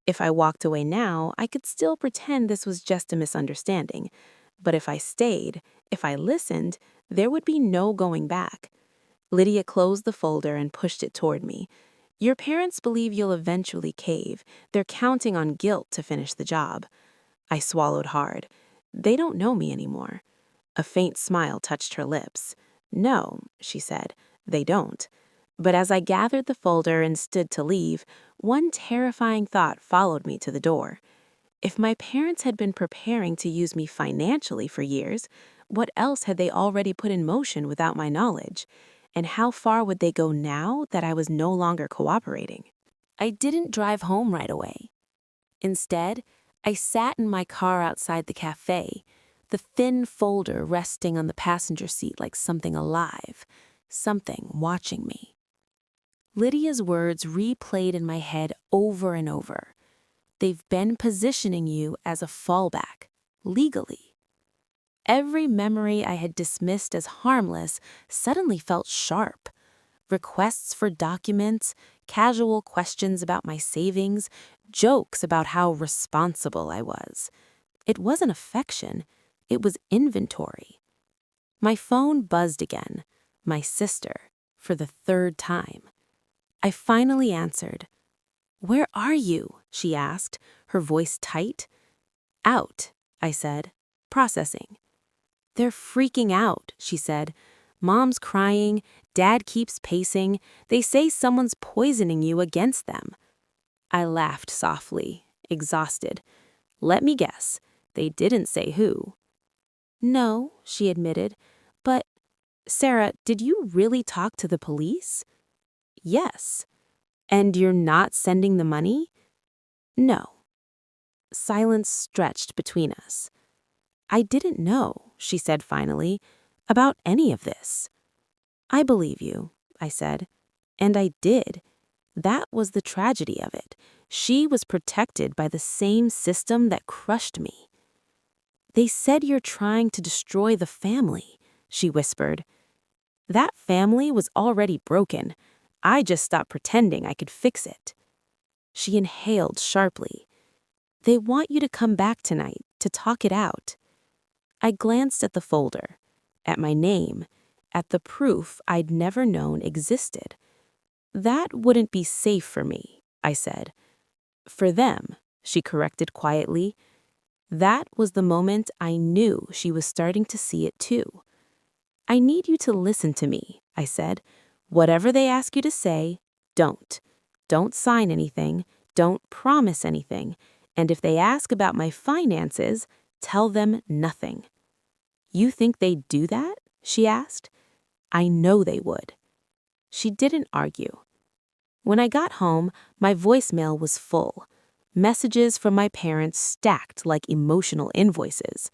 S1: If I walked away now, I could still pretend this was just a misunderstanding. But if I stayed, if I listened, there would be no going back. Lydia closed the folder and pushed it toward me. Your parents believe you'll eventually cave. They're counting on guilt to finish the job. I swallowed hard. They don't know me anymore. A faint smile touched her lips. No, she said, they don't. But as I gathered the folder and stood to leave, one terrifying thought followed me to the door. If my parents had been preparing to use me financially for years, what else had they already put in motion without my knowledge? And how far would they go now that I was no longer cooperating? I didn't drive home right away. Instead, I sat in my car outside the cafe, the thin folder resting on the passenger seat like something alive, something watching me. Lydia's words replayed in my head over and over. They've been positioning you as a fallback, legally. Every memory I had dismissed as harmless suddenly felt sharp. Requests for documents, casual questions about my savings, jokes about how responsible I was. It wasn't affection, it was inventory. My phone buzzed again, my sister, for the third time. I finally answered. Where are you? She asked, her voice tight. Out, I said, processing. They're freaking out, she said. Mom's crying, Dad keeps pacing. They say someone's poisoning you against them. I laughed softly, exhausted. Let me guess, they didn't say who. No, she admitted, but Sarah, did you really talk to the police? Yes. And you're not sending the money? No. Silence stretched between us. I didn't know, she said finally, about any of this. I believe you, I said. And I did. That was the tragedy of it. She was protected by the same system that crushed me. They said you're trying to destroy the family, she whispered. That family was already broken. I just stopped pretending I could fix it. She inhaled sharply. They want you to come back tonight to talk it out. I glanced at the folder, at my name, at the proof I'd never known existed. That wouldn't be safe for me, I said. For them, she corrected quietly. That was the moment I knew she was starting to see it too. I need you to listen to me, I said. Whatever they ask you to say, don't. Don't sign anything. Don't promise anything. And if they ask about my finances, tell them nothing. You think they'd do that? She asked. I know they would. She didn't argue. When I got home, my voicemail was full. Messages from my parents stacked like emotional invoices.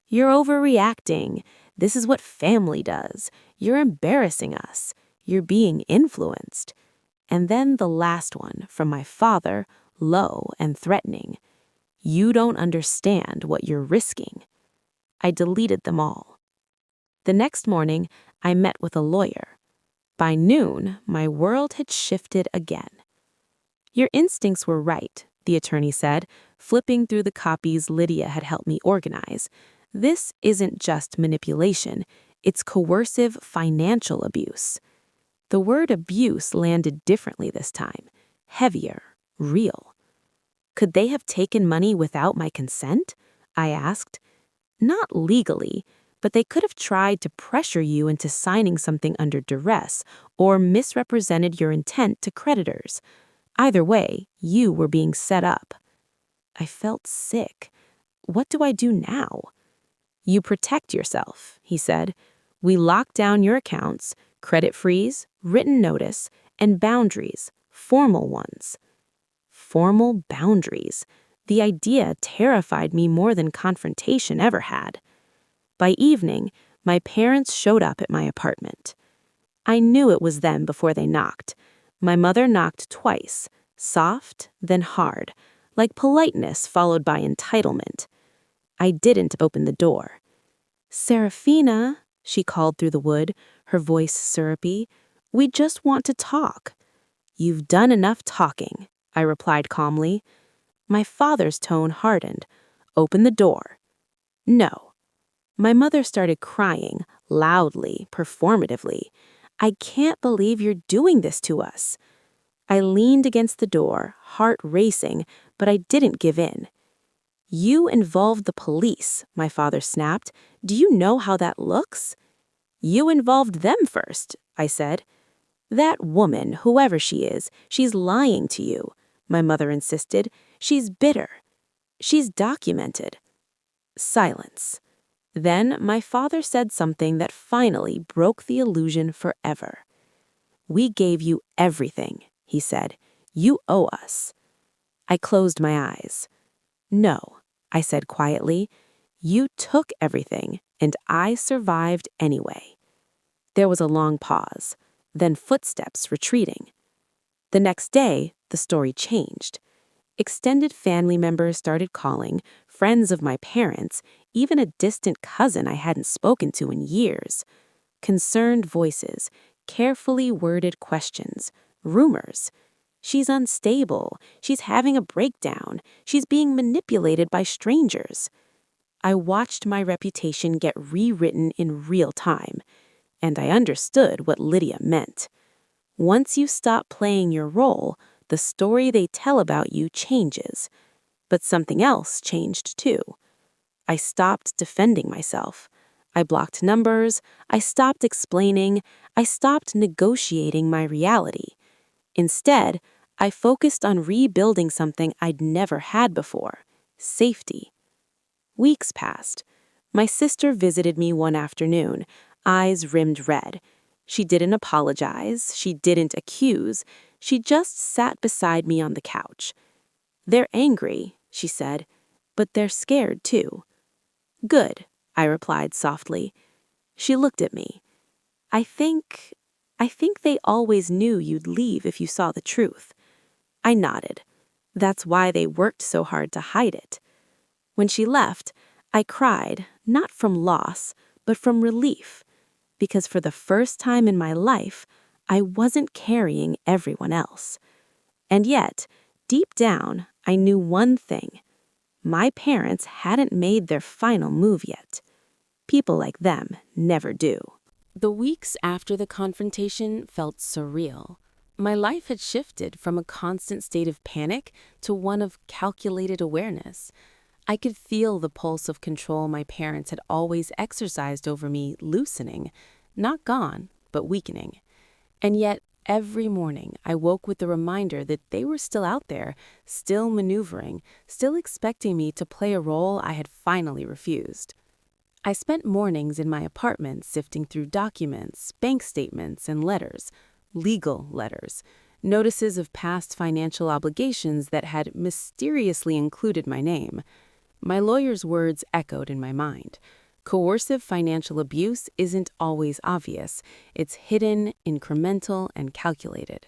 S1: You're overreacting. This is what family does. You're embarrassing us. You're being influenced. And then the last one from my father, low and threatening. You don't understand what you're risking. I deleted them all. The next morning, I met with a lawyer. By noon, my world had shifted again. Your instincts were right, the attorney said, flipping through the copies Lydia had helped me organize. This isn't just manipulation, it's coercive financial abuse. The word abuse landed differently this time, heavier, real. Could they have taken money without my consent? I asked. Not legally, but they could have tried to pressure you into signing something under duress or misrepresented your intent to creditors. Either way, you were being set up. I felt sick. What do I do now? You protect yourself, he said. We lock down your accounts, credit freeze, written notice, and boundaries, formal ones. Formal boundaries. The idea terrified me more than confrontation ever had. By evening, my parents showed up at my apartment. I knew it was them before they knocked. My mother knocked twice, soft, then hard, like politeness followed by entitlement. I didn't open the door. Serafina, she called through the wood, her voice syrupy, we just want to talk. You've done enough talking, I replied calmly. My father's tone hardened. Open the door. No. My mother started crying, loudly, performatively. I can't believe you're doing this to us. I leaned against the door, heart racing, but I didn't give in. You involved the police, my father snapped. Do you know how that looks? You involved them first, I said. That woman, whoever she is, she's lying to you, my mother insisted. She's bitter. She's documented. Silence. Then my father said something that finally broke the illusion forever. We gave you everything, he said. You owe us. I closed my eyes. No, I said quietly. You took everything, and I survived anyway. There was a long pause, then footsteps retreating. The next day, the story changed. Extended family members started calling, friends of my parents, even a distant cousin I hadn't spoken to in years. Concerned voices, carefully worded questions, rumors. She's unstable. She's having a breakdown. She's being manipulated by strangers. I watched my reputation get rewritten in real time, and I understood what Lydia meant. Once you stop playing your role, the story they tell about you changes. But something else changed too. I stopped defending myself. I blocked numbers. I stopped explaining. I stopped negotiating my reality. Instead, I focused on rebuilding something I'd never had before: safety. Weeks passed. My sister visited me one afternoon, eyes rimmed red. She didn't apologize. She didn't accuse. She just sat beside me on the couch. "They're angry," she said, "but they're scared too." "Good," I replied softly. She looked at me. I think they always knew you'd leave if you saw the truth." I nodded. That's why they worked so hard to hide it. When she left, I cried, not from loss, but from relief, because for the first time in my life, I wasn't carrying everyone else. And yet, deep down, I knew one thing. My parents hadn't made their final move yet. People like them never do. The weeks after the confrontation felt surreal. My life had shifted from a constant state of panic to one of calculated awareness. I could feel the pulse of control my parents had always exercised over me loosening, not gone, but weakening. And yet, every morning, I woke with the reminder that they were still out there, still maneuvering, still expecting me to play a role I had finally refused. I spent mornings in my apartment sifting through documents, bank statements, and letters, legal letters, notices of past financial obligations that had mysteriously included my name. My lawyer's words echoed in my mind. Coercive financial abuse isn't always obvious. It's hidden, incremental, and calculated.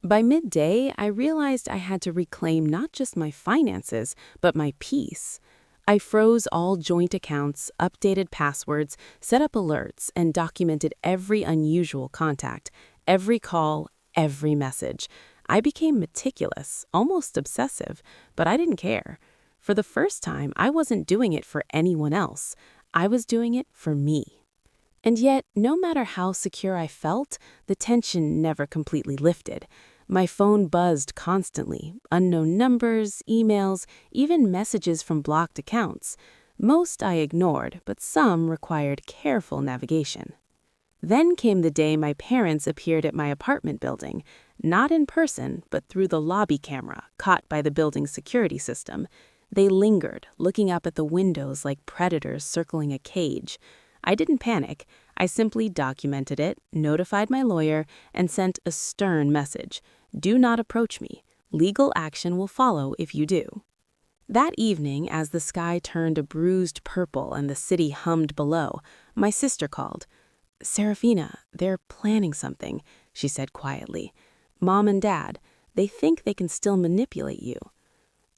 S1: By midday, I realized I had to reclaim not just my finances, but my peace. I froze all joint accounts, updated passwords, set up alerts, and documented every unusual contact, every call, every message. I became meticulous, almost obsessive, but I didn't care. For the first time, I wasn't doing it for anyone else. I was doing it for me. And yet, no matter how secure I felt, the tension never completely lifted. My phone buzzed constantly, unknown numbers, emails, even messages from blocked accounts. Most I ignored, but some required careful navigation. Then came the day my parents appeared at my apartment building, not in person, but through the lobby camera caught by the building's security system. They lingered, looking up at the windows like predators circling a cage. I didn't panic. I simply documented it, notified my lawyer, and sent a stern message. "Do not approach me. Legal action will follow if you do." That evening, as the sky turned a bruised purple and the city hummed below, my sister called. "Serafina, they're planning something," she said quietly. "Mom and Dad, they think they can still manipulate you."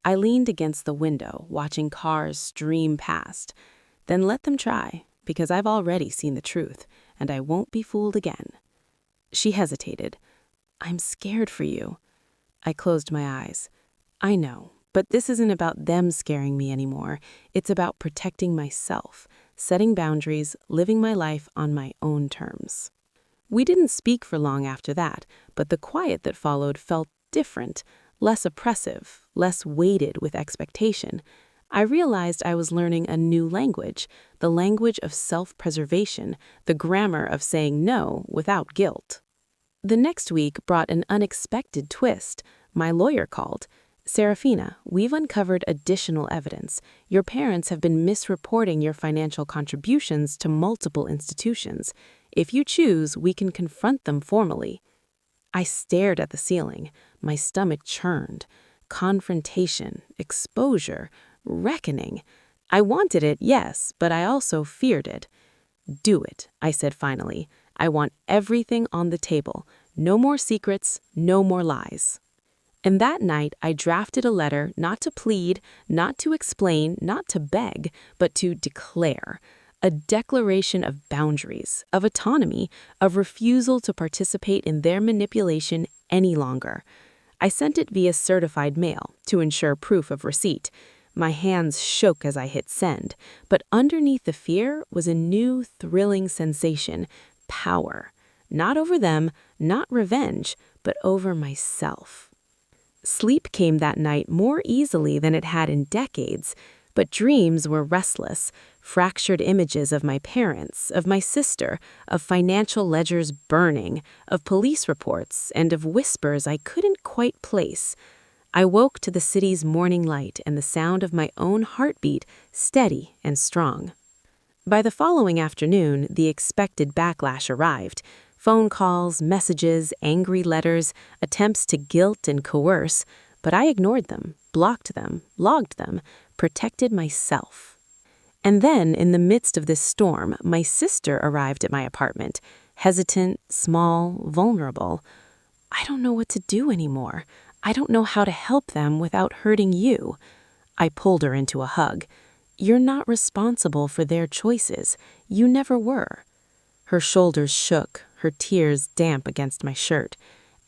S1: I leaned against the window, watching cars stream past. "Then let them try, because I've already seen the truth, and I won't be fooled again." She hesitated. "I'm scared for you." I closed my eyes. "I know, but this isn't about them scaring me anymore. It's about protecting myself, setting boundaries, living my life on my own terms." We didn't speak for long after that, but the quiet that followed felt different, less oppressive, less weighted with expectation. I realized I was learning a new language, the language of self-preservation, the grammar of saying no without guilt. The next week brought an unexpected twist. My lawyer called. "Serafina, we've uncovered additional evidence. Your parents have been misreporting your financial contributions to multiple institutions. If you choose, we can confront them formally." I stared at the ceiling. My stomach churned. Confrontation, exposure, reckoning. I wanted it, yes, but I also feared it. "Do it," I said finally. "I want everything on the table. No more secrets, no more lies." And that night, I drafted a letter not to plead, not to explain, not to beg, but to declare. A declaration of boundaries, of autonomy, of refusal to participate in their manipulation any longer. I sent it via certified mail to ensure proof of receipt. My hands shook as I hit send, but underneath the fear was a new, thrilling sensation, power. Not over them, not revenge, but over myself. Sleep came that night more easily than it had in decades, but dreams were restless, fractured images of my parents, of my sister, of financial ledgers burning, of police reports, and of whispers I couldn't quite place. I woke to the city's morning light and the sound of my own heartbeat, steady and strong. By the following afternoon, the expected backlash arrived. Phone calls, messages, angry letters, attempts to guilt and coerce, but I ignored them, blocked them, logged them, protected myself. And then, in the midst of this storm, my sister arrived at my apartment, hesitant, small, vulnerable. I don't know what to do anymore. I don't know how to help them without hurting you. I pulled her into a hug. You're not responsible for their choices. You never were. Her shoulders shook, her tears damp against my shirt.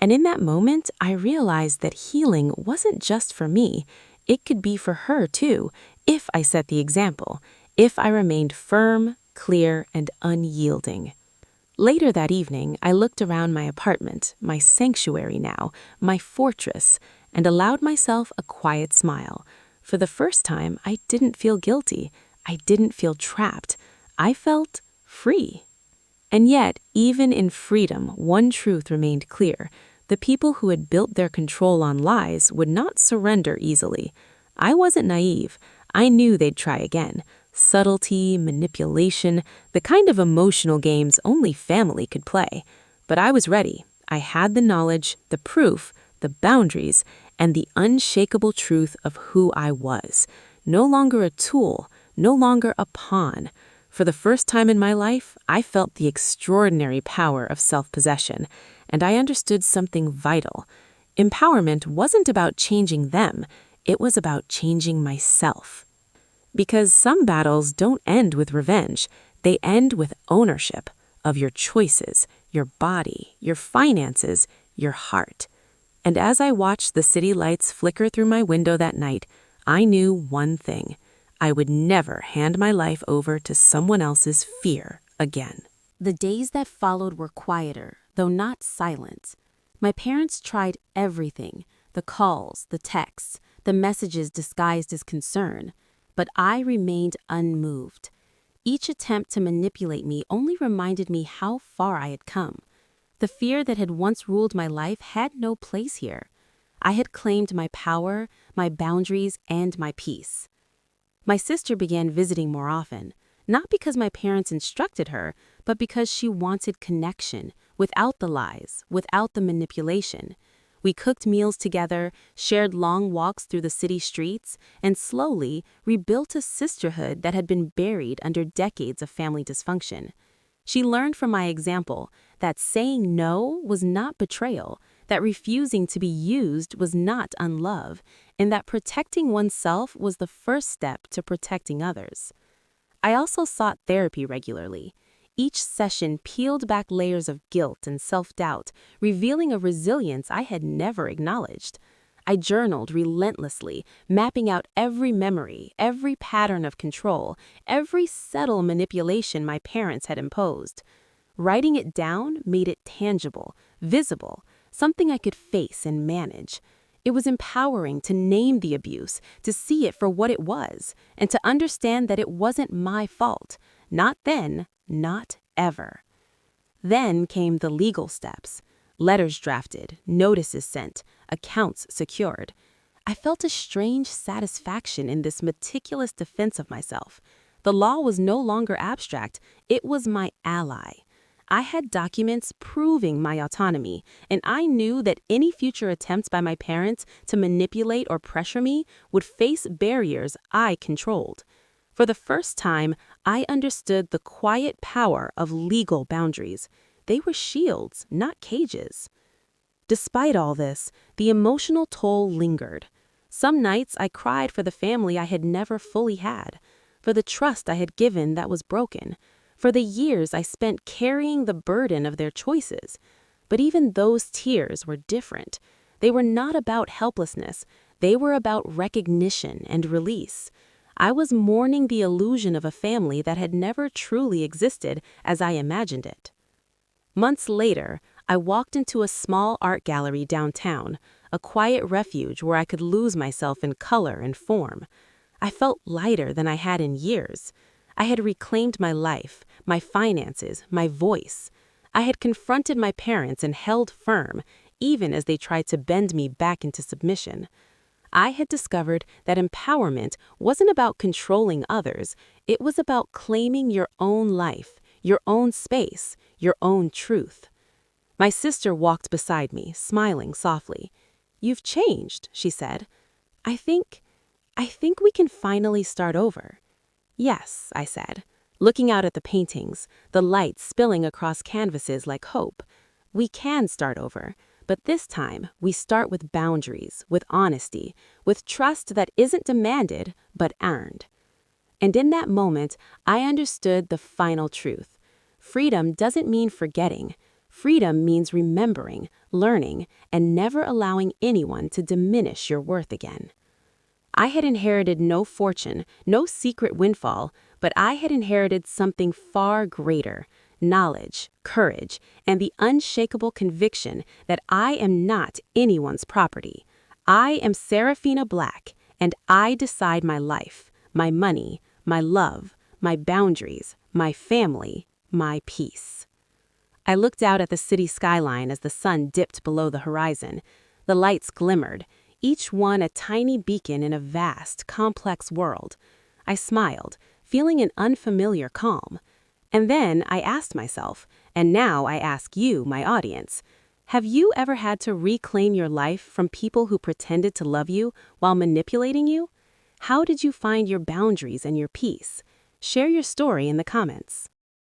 S1: And in that moment, I realized that healing wasn't just for me. It could be for her, too, if I set the example, if I remained firm, clear, and unyielding. Later that evening, I looked around my apartment, my sanctuary now, my fortress, and allowed myself a quiet smile. For the first time, I didn't feel guilty. I didn't feel trapped. I felt free. And yet, even in freedom, one truth remained clear. The people who had built their control on lies would not surrender easily. I wasn't naive. I knew they'd try again. Subtlety, manipulation, the kind of emotional games only family could play. But I was ready. I had the knowledge, the proof, the boundaries, and the unshakable truth of who I was. No longer a tool, no longer a pawn. For the first time in my life, I felt the extraordinary power of self-possession, and I understood something vital. Empowerment wasn't about changing them, it was about changing myself. Because some battles don't end with revenge, they end with ownership of your choices, your body, your finances, your heart. And as I watched the city lights flicker through my window that night, I knew one thing. I would never hand my life over to someone else's fear again. The days that followed were quieter, though not silent. My parents tried everything, the calls, the texts, the messages disguised as concern, but I remained unmoved. Each attempt to manipulate me only reminded me how far I had come. The fear that had once ruled my life had no place here. I had claimed my power, my boundaries, and my peace. My sister began visiting more often, not because my parents instructed her, but because she wanted connection, without the lies, without the manipulation. We cooked meals together, shared long walks through the city streets, and slowly rebuilt a sisterhood that had been buried under decades of family dysfunction. She learned from my example that saying no was not betrayal, that refusing to be used was not unlove, and that protecting oneself was the first step to protecting others. I also sought therapy regularly. Each session peeled back layers of guilt and self-doubt, revealing a resilience I had never acknowledged. I journaled relentlessly, mapping out every memory, every pattern of control, every subtle manipulation my parents had imposed. Writing it down made it tangible, visible, something I could face and manage. It was empowering to name the abuse, to see it for what it was, and to understand that it wasn't my fault. Not then, not ever. Then came the legal steps. Letters drafted, notices sent, accounts secured. I felt a strange satisfaction in this meticulous defense of myself. The law was no longer abstract, it was my ally. I had documents proving my autonomy, and I knew that any future attempts by my parents to manipulate or pressure me would face barriers I controlled. For the first time, I understood the quiet power of legal boundaries. They were shields, not cages. Despite all this, the emotional toll lingered. Some nights I cried for the family I had never fully had, for the trust I had given that was broken, for the years I spent carrying the burden of their choices. But even those tears were different. They were not about helplessness. They were about recognition and release. I was mourning the illusion of a family that had never truly existed as I imagined it. Months later, I walked into a small art gallery downtown, a quiet refuge where I could lose myself in color and form. I felt lighter than I had in years. I had reclaimed my life, my finances, my voice. I had confronted my parents and held firm, even as they tried to bend me back into submission. I had discovered that empowerment wasn't about controlling others, it was about claiming your own life, your own space, your own truth. My sister walked beside me, smiling softly. "You've changed," she said. I think we can finally start over." "Yes," I said, looking out at the paintings, the lights spilling across canvases like hope. "We can start over, but this time we start with boundaries, with honesty, with trust that isn't demanded but earned." And in that moment, I understood the final truth. Freedom doesn't mean forgetting. Freedom means remembering, learning, and never allowing anyone to diminish your worth again. I had inherited no fortune, no secret windfall, but I had inherited something far greater: knowledge, courage, and the unshakable conviction that I am not anyone's property. I am Serafina Black, and I decide my life, my money, my love, my boundaries, my family, my peace. I looked out at the city skyline as the sun dipped below the horizon. The lights glimmered, each one a tiny beacon in a vast, complex world. I smiled, feeling an unfamiliar calm. And then I asked myself, and now I ask you, my audience, have you ever had to reclaim your life from people who pretended to love you while manipulating you? How did you find your boundaries and your peace? Share your story in the comments.